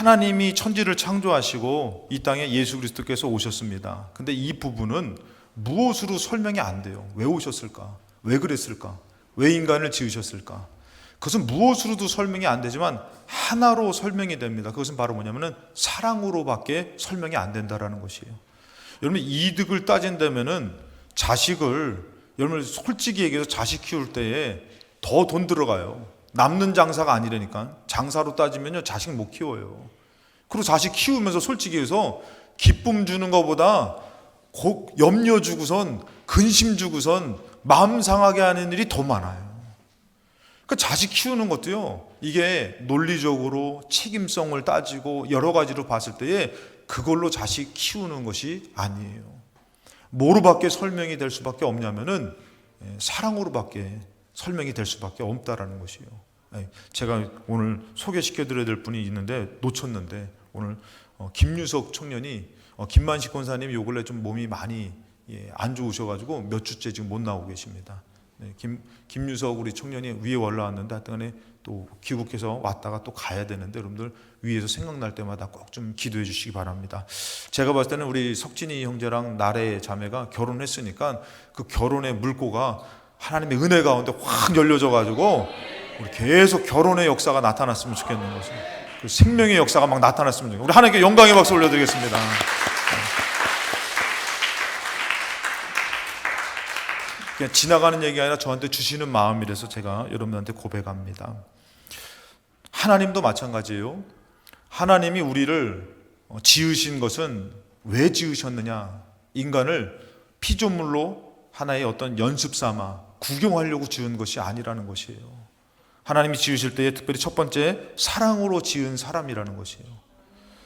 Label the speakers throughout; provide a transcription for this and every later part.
Speaker 1: 하나님이 천지를 창조하시고 이 땅에 예수 그리스도께서 오셨습니다. 근데 이 부분은 무엇으로 설명이 안 돼요. 왜 오셨을까? 왜 그랬을까? 왜 인간을 지으셨을까? 그것은 무엇으로도 설명이 안 되지만 하나로 설명이 됩니다. 그것은 바로 뭐냐면은 사랑으로밖에 설명이 안 된다라는 것이에요. 여러분, 이득을 따진다면은 여러분 솔직히 얘기해서 자식 키울 때에 더 돈 들어가요. 남는 장사가 아니라니까. 장사로 따지면요, 자식 못 키워요. 그리고 자식 키우면서 솔직히 해서 기쁨 주는 것보다 염려 주고선, 근심 주고선 마음 상하게 하는 일이 더 많아요. 그러니까 자식 키우는 것도요, 이게 논리적으로 책임성을 따지고 여러 가지로 봤을 때에 그걸로 자식 키우는 것이 아니에요. 뭐로밖에 설명이 될 수밖에 없냐면은 사랑으로밖에 설명이 될 수밖에 없다라는 것이에요. 제가 오늘 소개시켜 드려야 될 분이 있는데 놓쳤는데, 오늘 김유석 청년이 김만식 권사님이 요 근래 좀 몸이 많이 안 좋으셔가지고 몇 주째 지금 못 나오고 계십니다. 김유석 우리 청년이 위에 올라왔는데 하여튼간에 또 귀국해서 왔다가 또 가야 되는데, 여러분들 위에서 생각날 때마다 꼭 좀 기도해 주시기 바랍니다. 제가 봤을 때는 우리 석진이 형제랑 나래 자매가 결혼했으니까 그 결혼의 물꼬가 하나님의 은혜 가운데 확 열려져 가지고 우리 계속 결혼의 역사가 나타났으면 좋겠는 것이, 그 생명의 역사가 막 나타났으면 좋겠는, 우리 하나님께 영광의 박수 올려드리겠습니다. 그냥 지나가는 얘기가 아니라 저한테 주시는 마음이라서 제가 여러분한테 고백합니다. 하나님도 마찬가지예요. 하나님이 우리를 지으신 것은 왜 지으셨느냐? 인간을 피조물로 하나의 어떤 연습 삼아 구경하려고 지은 것이 아니라는 것이에요. 하나님이 지으실 때에 특별히 첫 번째, 사랑으로 지은 사람이라는 것이에요.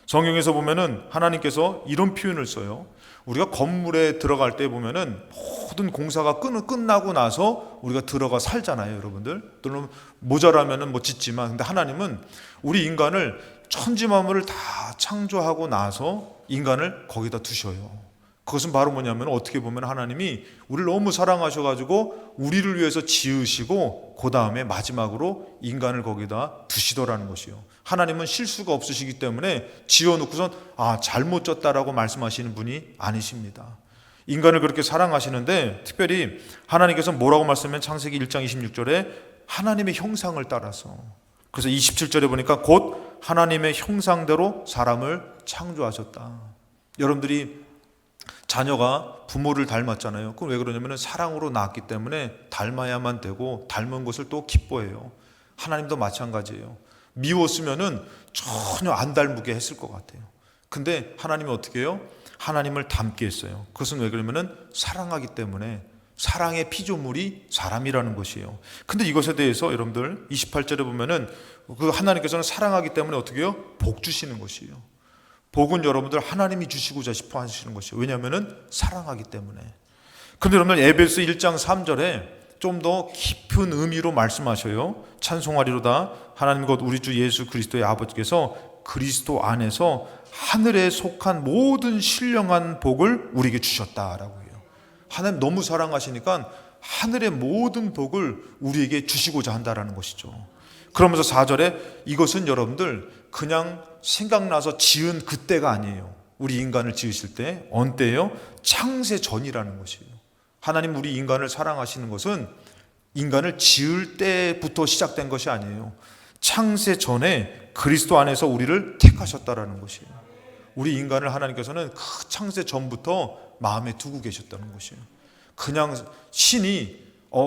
Speaker 1: 성경에서 보면은 하나님께서 이런 표현을 써요. 우리가 건물에 들어갈 때 보면은 모든 공사가 끝나고 나서 우리가 들어가 살잖아요, 여러분들. 또는 모자라면은 뭐 짓지만, 근데 하나님은 우리 인간을 천지 만물을 다 창조하고 나서 인간을 거기다 두셔요. 그것은 바로 뭐냐면, 어떻게 보면 하나님이 우리를 너무 사랑하셔가지고 우리를 위해서 지으시고 그 다음에 마지막으로 인간을 거기다 두시더라는 것이요. 하나님은 실수가 없으시기 때문에 지어놓고선 잘못 졌다라고 말씀하시는 분이 아니십니다. 인간을 그렇게 사랑하시는데, 특별히 하나님께서 뭐라고 말씀하면 창세기 1장 26절에 하나님의 형상을 따라서, 그래서 27절에 보니까 곧 하나님의 형상대로 사람을 창조하셨다. 여러분들이 자녀가 부모를 닮았잖아요. 그럼 왜 그러냐면 사랑으로 낳았기 때문에 닮아야만 되고 닮은 것을 또 기뻐해요. 하나님도 마찬가지예요. 미웠으면은 전혀 안 닮게 했을 것 같아요. 근데 하나님이 어떻게 해요? 하나님을 닮게 했어요. 그것은 왜 그러냐면은 사랑하기 때문에, 사랑의 피조물이 사람이라는 것이에요. 근데 이것에 대해서 여러분들 28절에 보면은 그 하나님께서는 사랑하기 때문에 어떻게 해요? 복 주시는 것이에요. 복은 여러분들 하나님이 주시고자 싶어 하시는 것이에요. 왜냐하면은 사랑하기 때문에. 근데 여러분들 에베소 1장 3절에 좀 더 깊은 의미로 말씀하셔요. 찬송하리로다 하나님 곧 우리 주 예수 그리스도의 아버지께서 그리스도 안에서 하늘에 속한 모든 신령한 복을 우리에게 주셨다라고 해요. 하나님 너무 사랑하시니까 하늘의 모든 복을 우리에게 주시고자 한다라는 것이죠. 그러면서 4절에 이것은 여러분들 그냥 생각나서 지은 그때가 아니에요. 우리 인간을 지으실 때 어느 때예요? 창세 전이라는 것이에요. 하나님 우리 인간을 사랑하시는 것은 인간을 지을 때부터 시작된 것이 아니에요. 창세 전에 그리스도 안에서 우리를 택하셨다라는 것이에요. 우리 인간을 하나님께서는 그 창세 전부터 마음에 두고 계셨다는 것이에요. 그냥 신이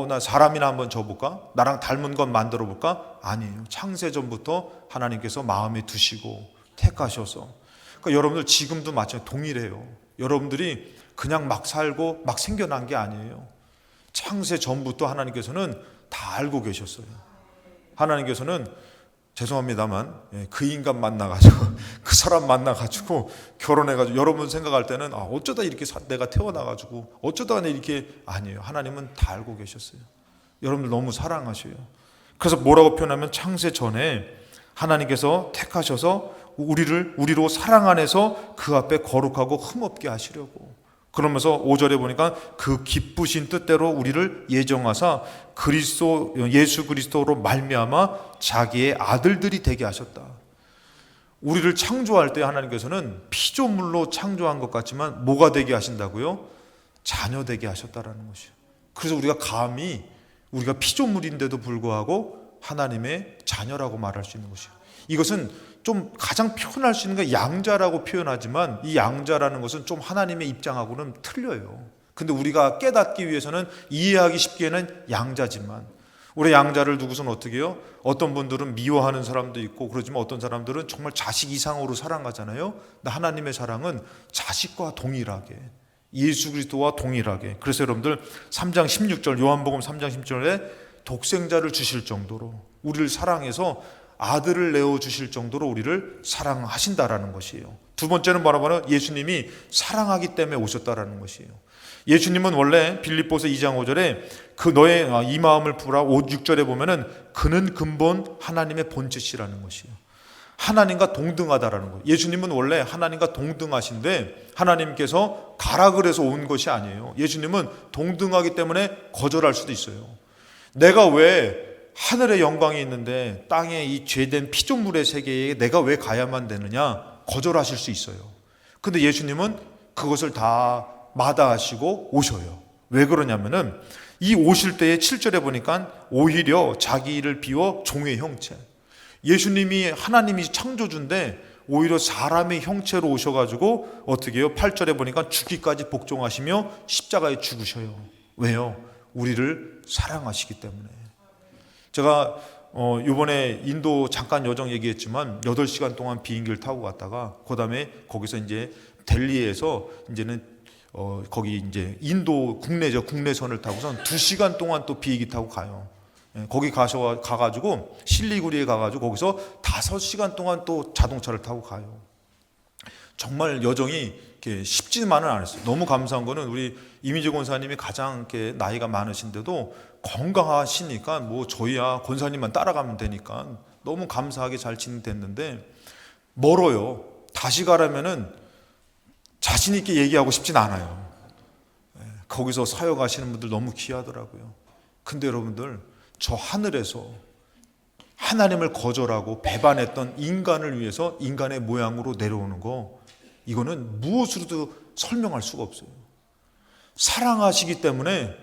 Speaker 1: 나 사람이나 한번 줘볼까? 나랑 닮은 것 만들어 볼까? 아니에요. 창세 전부터 하나님께서 마음에 두시고 택하셔서. 그러니까 여러분들 지금도 마찬가지 동일해요. 여러분들이 그냥 막 살고 막 생겨난 게 아니에요. 창세 전부터 하나님께서는 다 알고 계셨어요. 하나님께서는 죄송합니다만 그 인간 만나가지고 그 사람 만나가지고 결혼해가지고 여러분 생각할 때는 어쩌다 이렇게 내가 태어나가지고 어쩌다 이렇게, 아니에요. 하나님은 다 알고 계셨어요. 여러분들 너무 사랑하셔요. 그래서 뭐라고 표현하면 창세 전에 하나님께서 택하셔서 우리로 사랑 안에서 그 앞에 거룩하고 흠없게 하시려고. 그러면서 5절에 보니까 그 기쁘신 뜻대로 우리를 예정하사 예수 그리스도로 말미암아 자기의 아들들이 되게 하셨다. 우리를 창조할 때 하나님께서는 피조물로 창조한 것 같지만 뭐가 되게 하신다고요? 자녀 되게 하셨다라는 것이에요. 그래서 우리가 감히 우리가 피조물인데도 불구하고 하나님의 자녀라고 말할 수 있는 것이에요. 이것은 좀 가장 표현할 수 있는 게 양자라고 표현하지만 이 양자라는 것은 좀 하나님의 입장하고는 틀려요. 근데 우리가 깨닫기 위해서는 이해하기 쉽게는 양자지만 우리 양자를 두고서는 어떻게 해요? 어떤 분들은 미워하는 사람도 있고 그러지만 어떤 사람들은 정말 자식 이상으로 사랑하잖아요. 근데 하나님의 사랑은 자식과 동일하게 예수 그리스도와 동일하게. 그래서 여러분들 3장 16절 요한복음 3장 16절에 독생자를 주실 정도로 우리를 사랑해서 아들을 내어주실 정도로 우리를 사랑하신다라는 것이에요. 두 번째는 뭐라고는 예수님이 사랑하기 때문에 오셨다라는 것이에요. 예수님은 원래 빌립보서 2장 5절에 그 너의 이 마음을 풀어 6절에 보면은 그는 근본 하나님의 본체시라는 것이에요. 하나님과 동등하다라는 거예요. 예수님은 원래 하나님과 동등하신데 하나님께서 가라 그래서 온 것이 아니에요. 예수님은 동등하기 때문에 거절할 수도 있어요. 내가 왜 하늘의 영광이 있는데 땅에 이 죄된 피조물의 세계에 내가 왜 가야만 되느냐 거절하실 수 있어요. 근데 예수님은 그것을 다 마다하시고 오셔요. 왜 그러냐면은 이 오실 때에 7절에 보니까 오히려 자기를 비워 종의 형체, 예수님이 하나님이 창조주인데 오히려 사람의 형체로 오셔가지고 어떻게 해요? 8절에 보니까 죽기까지 복종하시며 십자가에 죽으셔요. 왜요? 우리를 사랑하시기 때문에. 제가 이번에 인도 잠깐 여정 얘기했지만 8시간 동안 비행기를 타고 갔다가 그 다음에 거기서 이제 델리에서 이제는 거기 이제 인도 국내선을 타고선 2시간 동안 또 비행기 타고 가요. 거기 가가지고 실리구리에 가가지고 거기서 5시간 동안 또 자동차를 타고 가요. 정말 여정이 이렇게 쉽지만은 않았어요. 너무 감사한 거는 우리 이미재 권사님이 가장 이렇게 나이가 많으신데도 건강하시니까 뭐 저희야 권사님만 따라가면 되니까 너무 감사하게 잘 진행됐는데 멀어요. 다시 가려면은 자신 있게 얘기하고 싶진 않아요. 거기서 사역하시는 분들 너무 귀하더라고요. 근데 여러분들 저 하늘에서 하나님을 거절하고 배반했던 인간을 위해서 인간의 모양으로 내려오는 거 이거는 무엇으로도 설명할 수가 없어요. 사랑하시기 때문에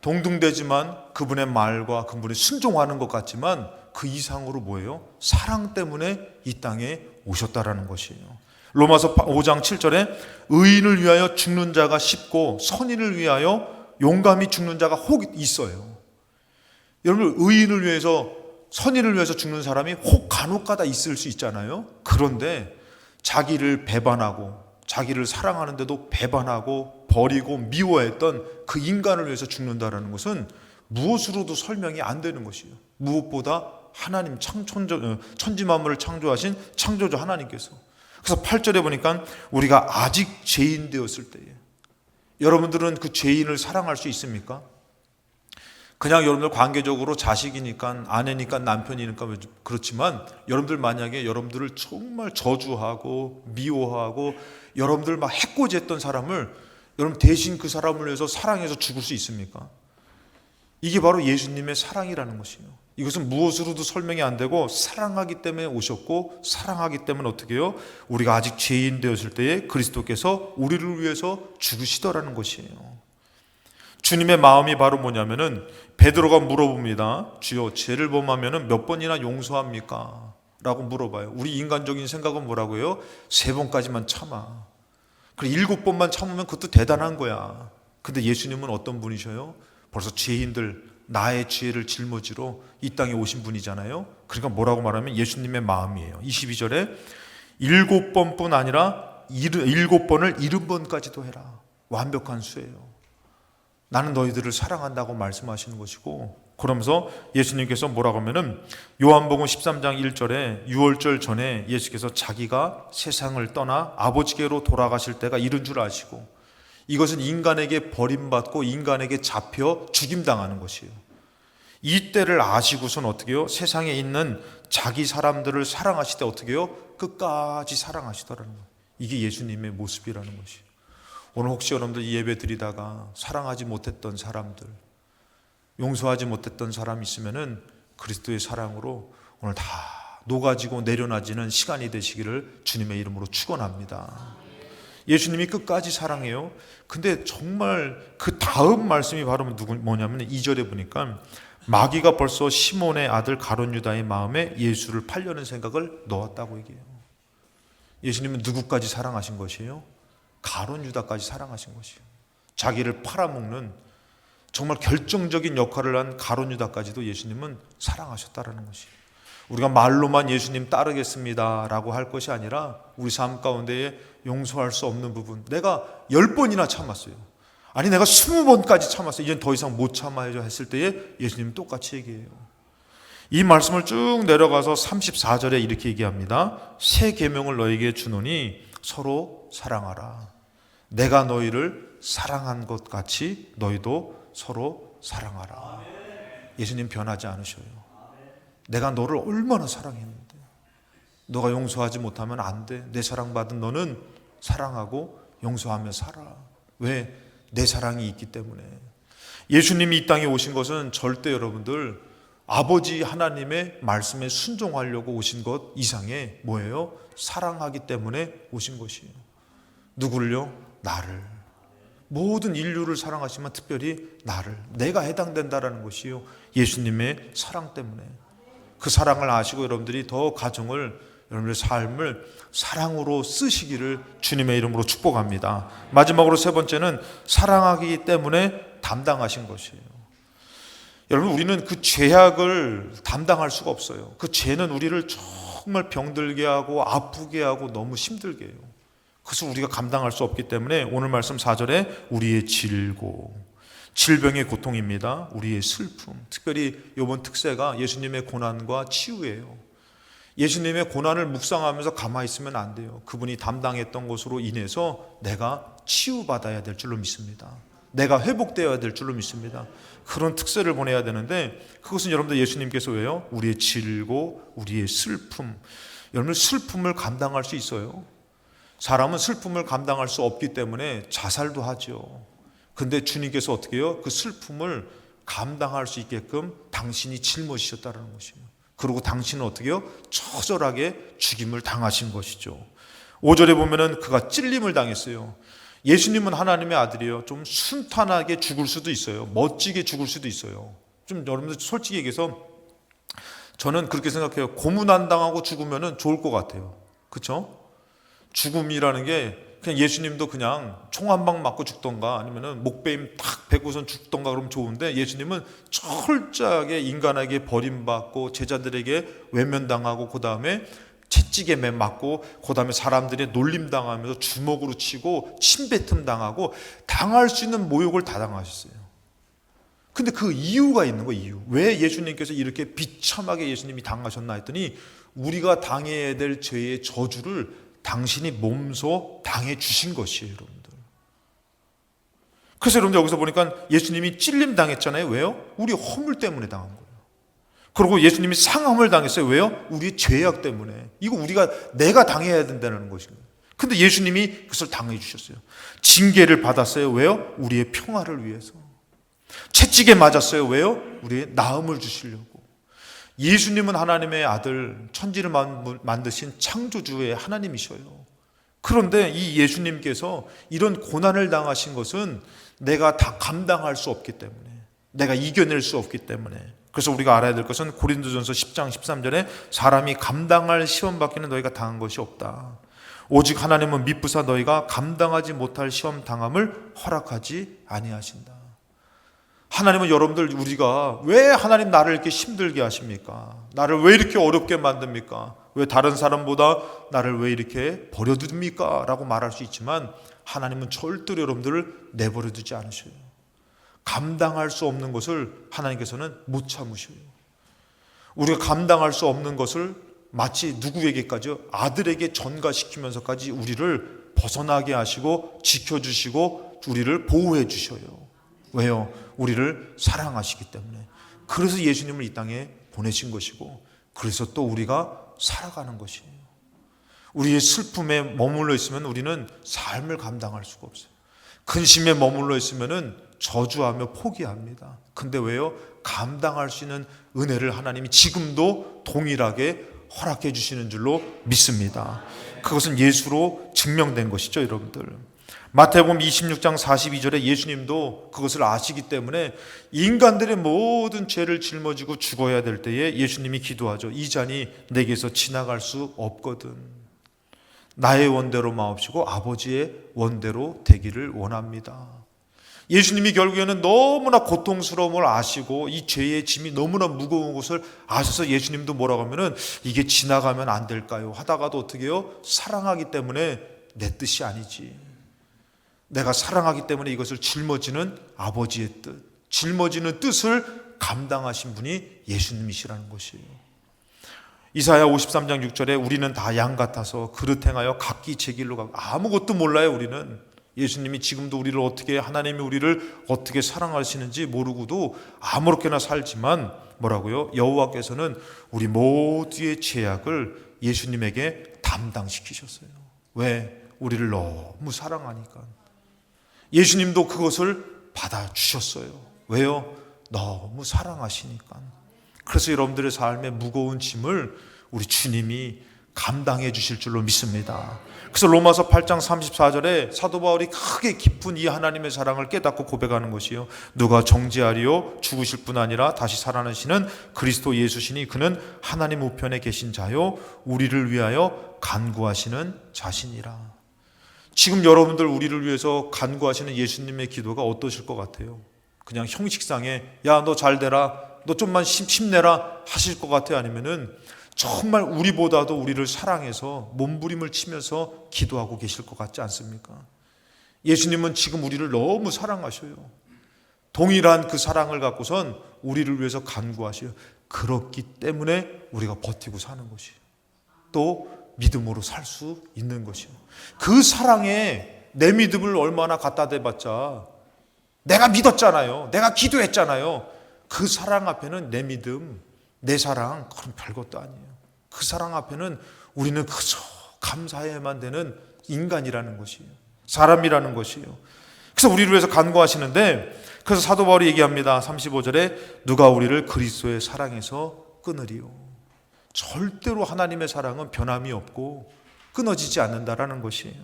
Speaker 1: 동등되지만 그분의 말과 그분이 순종하는 것 같지만 그 이상으로 뭐예요? 사랑 때문에 이 땅에 오셨다라는 것이에요. 로마서 5장 7절에 의인을 위하여 죽는 자가 쉽고 선인을 위하여 용감히 죽는 자가 혹 있어요. 여러분 의인을 위해서 선인을 위해서 죽는 사람이 혹 간혹가다 있을 수 있잖아요. 그런데 자기를 배반하고 자기를 사랑하는데도 배반하고 버리고 미워했던 그 인간을 위해서 죽는다는 것은 무엇으로도 설명이 안 되는 것이에요. 무엇보다 하나님 천지 만물을 창조하신 창조주 하나님께서. 그래서 8절에 보니까 우리가 아직 죄인 되었을 때에 여러분들은 그 죄인을 사랑할 수 있습니까? 그냥 여러분들 관계적으로 자식이니까 아내니까 남편이니까 그렇지만 여러분들 만약에 여러분들을 정말 저주하고 미워하고 여러분들 막 해코지했던 사람을 여러분 대신 그 사람을 위해서 사랑해서 죽을 수 있습니까? 이게 바로 예수님의 사랑이라는 것이에요. 이것은 무엇으로도 설명이 안 되고 사랑하기 때문에 오셨고 사랑하기 때문에 어떻게 해요? 우리가 아직 죄인 되었을 때에 그리스도께서 우리를 위해서 죽으시더라는 것이에요. 주님의 마음이 바로 뭐냐면은 베드로가 물어봅니다. 주여 죄를 범하면은 몇 번이나 용서합니까? 라고 물어봐요. 우리 인간적인 생각은 뭐라고 해요? 3번까지만 참아. 그리고 7번만 참으면 그것도 대단한 거야. 근데 예수님은 어떤 분이셔요? 벌써 죄인들 나의 죄를 짊어지러 이 땅에 오신 분이잖아요. 그러니까 뭐라고 말하면 예수님의 마음이에요. 22절에 7번뿐 아니라 7번을 70번까지도 해라. 완벽한 수예요. 나는 너희들을 사랑한다고 말씀하시는 것이고, 그러면서 예수님께서 뭐라고 하면은 요한복음 13장 1절에 유월절 전에 예수께서 자기가 세상을 떠나 아버지께로 돌아가실 때가 이른 줄 아시고, 이것은 인간에게 버림받고 인간에게 잡혀 죽임당하는 것이에요. 이 때를 아시고선 어떻게 해요? 세상에 있는 자기 사람들을 사랑하실 때 어떻게 해요? 끝까지 사랑하시더라는 거예요. 이게 예수님의 모습이라는 것이에요. 오늘 혹시 여러분들 이 예배 드리다가 사랑하지 못했던 사람들, 용서하지 못했던 사람 있으면은 그리스도의 사랑으로 오늘 다 녹아지고 내려놔지는 시간이 되시기를 주님의 이름으로 축원합니다. 예수님이 끝까지 사랑해요. 근데 정말 그 다음 말씀이 바로 뭐냐면 2절에 보니까 마귀가 벌써 시몬의 아들 가룟 유다의 마음에 예수를 팔려는 생각을 넣었다고 얘기해요. 예수님은 누구까지 사랑하신 것이에요? 가룟 유다까지 사랑하신 것이에요. 자기를 팔아먹는 정말 결정적인 역할을 한 가룟 유다까지도 예수님은 사랑하셨다라는 것이에요. 우리가 말로만 예수님 따르겠습니다 라고 할 것이 아니라 우리 삶 가운데에 용서할 수 없는 부분, 내가 10번이나 참았어요. 아니 내가 20번까지 참았어요. 이젠 더 이상 못 참아야죠 했을 때에 예수님은 똑같이 얘기해요. 이 말씀을 쭉 내려가서 34절에 이렇게 얘기합니다. 새 계명을 너에게 주노니 서로 사랑하라. 내가 너희를 사랑한 것 같이 너희도 서로 사랑하라. 예수님 변하지 않으셔요. 내가 너를 얼마나 사랑했는데 너가 용서하지 못하면 안 돼. 내 사랑받은 너는 사랑하고 용서하며 살아. 왜? 내 사랑이 있기 때문에. 예수님이 이 땅에 오신 것은 절대 여러분들 아버지 하나님의 말씀에 순종하려고 오신 것 이상의 뭐예요? 사랑하기 때문에 오신 것이에요. 누구를요? 나를. 모든 인류를 사랑하시면 특별히 나를, 내가 해당된다라는 것이요, 예수님의 사랑 때문에. 그 사랑을 아시고 여러분들이 더 가정을, 여러분들의 삶을 사랑으로 쓰시기를 주님의 이름으로 축복합니다. 마지막으로 세 번째는 사랑하기 때문에 담당하신 것이에요. 여러분, 우리는 그 죄악을 담당할 수가 없어요. 그 죄는 우리를 정말 병들게 하고 아프게 하고 너무 힘들게 해요. 그것을 우리가 감당할 수 없기 때문에 오늘 말씀 4절에 우리의 질병의 고통입니다. 우리의 슬픔. 특별히 이번 특세가 예수님의 고난과 치유예요. 예수님의 고난을 묵상하면서 가만히 있으면 안 돼요. 그분이 담당했던 것으로 인해서 내가 치유받아야 될 줄로 믿습니다. 내가 회복되어야 될 줄로 믿습니다. 그런 특세를 보내야 되는데 그것은 여러분들 예수님께서 왜요? 우리의 질고 우리의 슬픔. 여러분 슬픔을 감당할 수 있어요. 사람은 슬픔을 감당할 수 없기 때문에 자살도 하죠. 근데 주님께서 어떻게 해요? 그 슬픔을 감당할 수 있게끔 당신이 짊어지셨다는 것이에요. 그리고 당신은 어떻게 해요? 처절하게 죽임을 당하신 것이죠. 5절에 보면은 그가 찔림을 당했어요. 예수님은 하나님의 아들이에요. 좀 순탄하게 죽을 수도 있어요. 멋지게 죽을 수도 있어요. 좀 여러분들 솔직히 얘기해서 저는 그렇게 생각해요. 고문 안 당하고 죽으면은 좋을 것 같아요. 그렇죠? 죽음이라는 게 그냥 예수님도 그냥 총 한 방 맞고 죽던가 아니면은 목베임 탁 베고선 죽던가 그러면 좋은데 예수님은 철저하게 인간에게 버림받고 제자들에게 외면당하고 그 다음에 채찍에 맞고 그 다음에 사람들이 놀림당하면서 주먹으로 치고 침뱉음 당하고 당할 수 있는 모욕을 다 당하셨어요. 근데 그 이유가 있는 거예요. 이유. 왜 예수님께서 이렇게 비참하게 예수님이 당하셨나 했더니 우리가 당해야 될 죄의 저주를 당신이 몸소 당해 주신 것이에요, 여러분들. 그래서 여러분들 여기서 보니까 예수님이 찔림 당했잖아요. 왜요? 우리 허물 때문에 당한 거예요. 그리고 예수님이 상함을 당했어요. 왜요? 우리 죄악 때문에. 이거 내가 당해야 된다는 것입니다. 근데 예수님이 그것을 당해 주셨어요. 징계를 받았어요. 왜요? 우리의 평화를 위해서. 채찍에 맞았어요. 왜요? 우리의 나음을 주시려고. 예수님은 하나님의 아들, 천지를 만드신 창조주의 하나님이셔요. 그런데 이 예수님께서 이런 고난을 당하신 것은 내가 다 감당할 수 없기 때문에, 내가 이겨낼 수 없기 때문에. 그래서 우리가 알아야 될 것은 고린도전서 10장 13절에 사람이 감당할 시험받기는 너희가 당한 것이 없다. 오직 하나님은 미쁘사 너희가 감당하지 못할 시험 당함을 허락하지 아니하신다. 하나님은 여러분들, 우리가 왜 하나님 나를 이렇게 힘들게 하십니까? 나를 왜 이렇게 어렵게 만듭니까? 왜 다른 사람보다 나를 왜 이렇게 버려둡니까? 라고 말할 수 있지만 하나님은 절대로 여러분들을 내버려 두지 않으셔요. 감당할 수 없는 것을 하나님께서는 못 참으셔요. 우리가 감당할 수 없는 것을 마치 누구에게까지, 아들에게 전가시키면서까지 우리를 벗어나게 하시고 지켜주시고 우리를 보호해 주셔요. 왜요? 우리를 사랑하시기 때문에. 그래서 예수님을 이 땅에 보내신 것이고, 그래서 또 우리가 살아가는 것이에요. 우리의 슬픔에 머물러 있으면 우리는 삶을 감당할 수가 없어요. 근심에 머물러 있으면 저주하며 포기합니다. 근데 왜요? 감당할 수 있는 은혜를 하나님이 지금도 동일하게 허락해 주시는 줄로 믿습니다. 그것은 예수로 증명된 것이죠, 여러분들. 마태복음 26장 42절에 예수님도 그것을 아시기 때문에 인간들의 모든 죄를 짊어지고 죽어야 될 때에 예수님이 기도하죠. 이 잔이 내게서 지나갈 수 없거든. 나의 원대로 마옵시고 아버지의 원대로 되기를 원합니다. 예수님이 결국에는 너무나 고통스러움을 아시고 이 죄의 짐이 너무나 무거운 것을 아셔서 예수님도 뭐라고 하면은 이게 지나가면 안 될까요? 하다가도 어떻게 해요? 사랑하기 때문에 내 뜻이 아니지. 내가 사랑하기 때문에 이것을 짊어지는 아버지의 뜻, 짊어지는 뜻을 감당하신 분이 예수님이시라는 것이에요. 이사야 53장 6절에 우리는 다 양 같아서 그릇 행하여 각기 제 길로 가고, 아무것도 몰라요. 우리는 예수님이 지금도 우리를 어떻게, 하나님이 우리를 어떻게 사랑하시는지 모르고도 아무렇게나 살지만 뭐라고요? 여호와께서는 우리 모두의 죄악을 예수님에게 담당시키셨어요. 왜? 우리를 너무 사랑하니까. 예수님도 그것을 받아주셨어요. 왜요? 너무 사랑하시니까. 그래서 여러분들의 삶의 무거운 짐을 우리 주님이 감당해 주실 줄로 믿습니다. 그래서 로마서 8장 34절에 사도 바울이 크게 깊은 이 하나님의 사랑을 깨닫고 고백하는 것이요, 누가 정죄하리요? 죽으실 뿐 아니라 다시 살아나시는 그리스도 예수시니 그는 하나님 우편에 계신 자요 우리를 위하여 간구하시는 자신이라. 지금 여러분들 우리를 위해서 간구하시는 예수님의 기도가 어떠실 것 같아요? 그냥 형식상에 야 너 잘 되라, 너 좀만 힘내라 하실 것 같아요? 아니면은 정말 우리보다도 우리를 사랑해서 몸부림을 치면서 기도하고 계실 것 같지 않습니까? 예수님은 지금 우리를 너무 사랑하셔요. 동일한 그 사랑을 갖고선 우리를 위해서 간구하셔요. 그렇기 때문에 우리가 버티고 사는 것이에요. 또 믿음으로 살 수 있는 것이요. 그 사랑에 내 믿음을 얼마나 갖다 대봤자, 내가 믿었잖아요. 내가 기도했잖아요. 그 사랑 앞에는 내 믿음, 내 사랑 그런 별것도 아니에요. 그 사랑 앞에는 우리는 그저 감사해야만 되는 인간이라는 것이에요. 사람이라는 것이에요. 그래서 우리를 위해서 간구하시는데, 그래서 사도 바울이 얘기합니다. 35절에 누가 우리를 그리스도의 사랑에서 끊으리요? 절대로 하나님의 사랑은 변함이 없고 끊어지지 않는다라는 것이에요.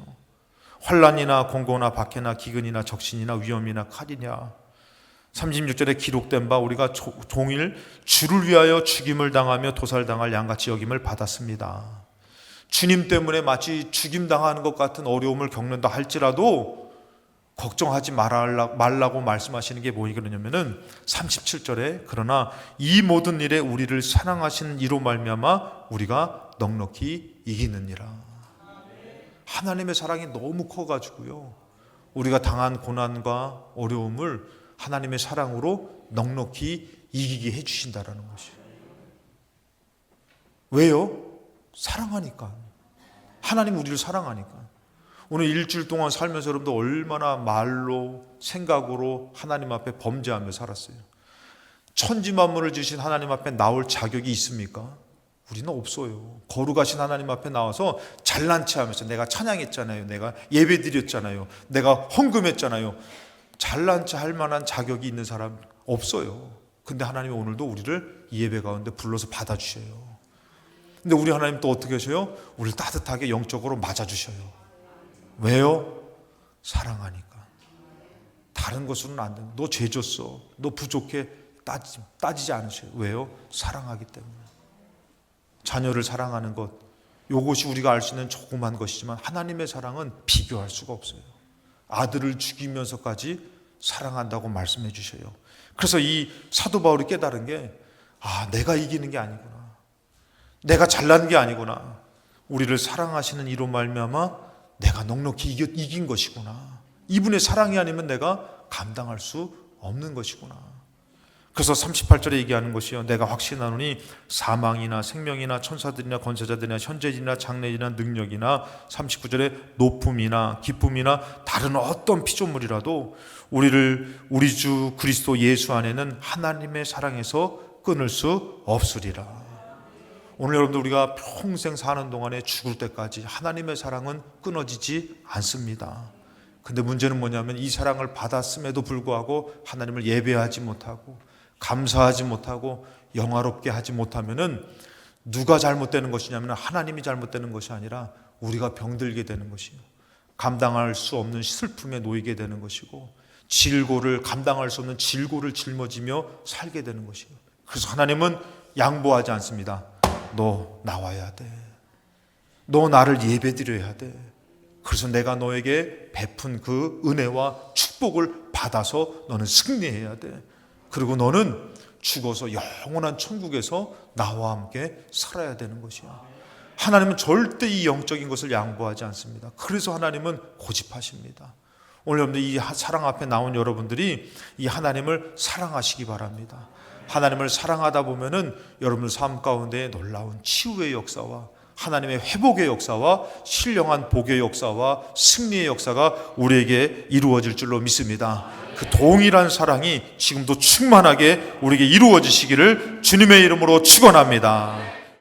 Speaker 1: 환난이나 공고나 박해나 기근이나 적신이나 위험이나 칼이냐, 36절에 기록된 바 우리가 종일 주를 위하여 죽임을 당하며 도살당할 양같이 여김을 받았습니다. 주님 때문에 마치 죽임당하는 것 같은 어려움을 겪는다 할지라도 걱정하지 말라고 말씀하시는 게 뭐냐면은 37절에 그러나 이 모든 일에 우리를 사랑하시는 이로 말미암아 우리가 넉넉히 이기느니라. 하나님의 사랑이 너무 커가지고요, 우리가 당한 고난과 어려움을 하나님의 사랑으로 넉넉히 이기게 해주신다라는 것이에요. 왜요? 사랑하니까. 하나님 우리를 사랑하니까. 오늘 일주일 동안 살면서 여러분들 얼마나 말로 생각으로 하나님 앞에 범죄하며 살았어요. 천지만물을 지으신 하나님 앞에 나올 자격이 있습니까? 우리는 없어요. 거룩하신 하나님 앞에 나와서 잘난 체하면서 내가 찬양했잖아요, 내가 예배드렸잖아요, 내가 헌금했잖아요, 잘난 체 할 만한 자격이 있는 사람 없어요. 근데 하나님이 오늘도 우리를 이 예배 가운데 불러서 받아주셔요. 근데 우리 하나님 또 어떻게 하셔요? 우리를 따뜻하게 영적으로 맞아주셔요. 왜요? 사랑하니까. 다른 것으로는 안 돼요. 너 죄 졌어, 너 부족해, 따지지 않으셔요. 왜요? 사랑하기 때문에. 자녀를 사랑하는 것, 이것이 우리가 알 수 있는 조그만 것이지만 하나님의 사랑은 비교할 수가 없어요. 아들을 죽이면서까지 사랑한다고 말씀해 주셔요. 그래서 이 사도 바울이 깨달은 게, 내가 이기는 게 아니구나, 내가 잘난 게 아니구나, 우리를 사랑하시는 이로 말미암아 내가 넉넉히 이긴 것이구나, 이분의 사랑이 아니면 내가 감당할 수 없는 것이구나. 그래서 38절에 얘기하는 것이요, 내가 확신하노니 사망이나 생명이나 천사들이나 권세자들이나 현재이나 장래이나 능력이나, 39절에 높음이나 기쁨이나 다른 어떤 피조물이라도 우리 주 그리스도 예수 안에는 하나님의 사랑에서 끊을 수 없으리라. 오늘 여러분들 우리가 평생 사는 동안에 죽을 때까지 하나님의 사랑은 끊어지지 않습니다. 근데 문제는 뭐냐면 이 사랑을 받았음에도 불구하고 하나님을 예배하지 못하고 감사하지 못하고 영화롭게 하지 못하면은 누가 잘못되는 것이냐면 하나님이 잘못되는 것이 아니라 우리가 병들게 되는 것이요, 감당할 수 없는 슬픔에 놓이게 되는 것이고, 질고를 감당할 수 없는 질고를 짊어지며 살게 되는 것이요. 그래서 하나님은 양보하지 않습니다. 너 나와야 돼. 너 나를 예배드려야 돼. 그래서 내가 너에게 베푼 그 은혜와 축복을 받아서 너는 승리해야 돼. 그리고 너는 죽어서 영원한 천국에서 나와 함께 살아야 되는 것이야. 하나님은 절대 이 영적인 것을 양보하지 않습니다. 그래서 하나님은 고집하십니다. 오늘 여러분들 이 사랑 앞에 나온 여러분들이 이 하나님을 사랑하시기 바랍니다. 하나님을 사랑하다 보면은 여러분들 삶 가운데 놀라운 치유의 역사와 하나님의 회복의 역사와 신령한 복의 역사와 승리의 역사가 우리에게 이루어질 줄로 믿습니다. 그 동일한 사랑이 지금도 충만하게 우리에게 이루어지시기를 주님의 이름으로 축원합니다.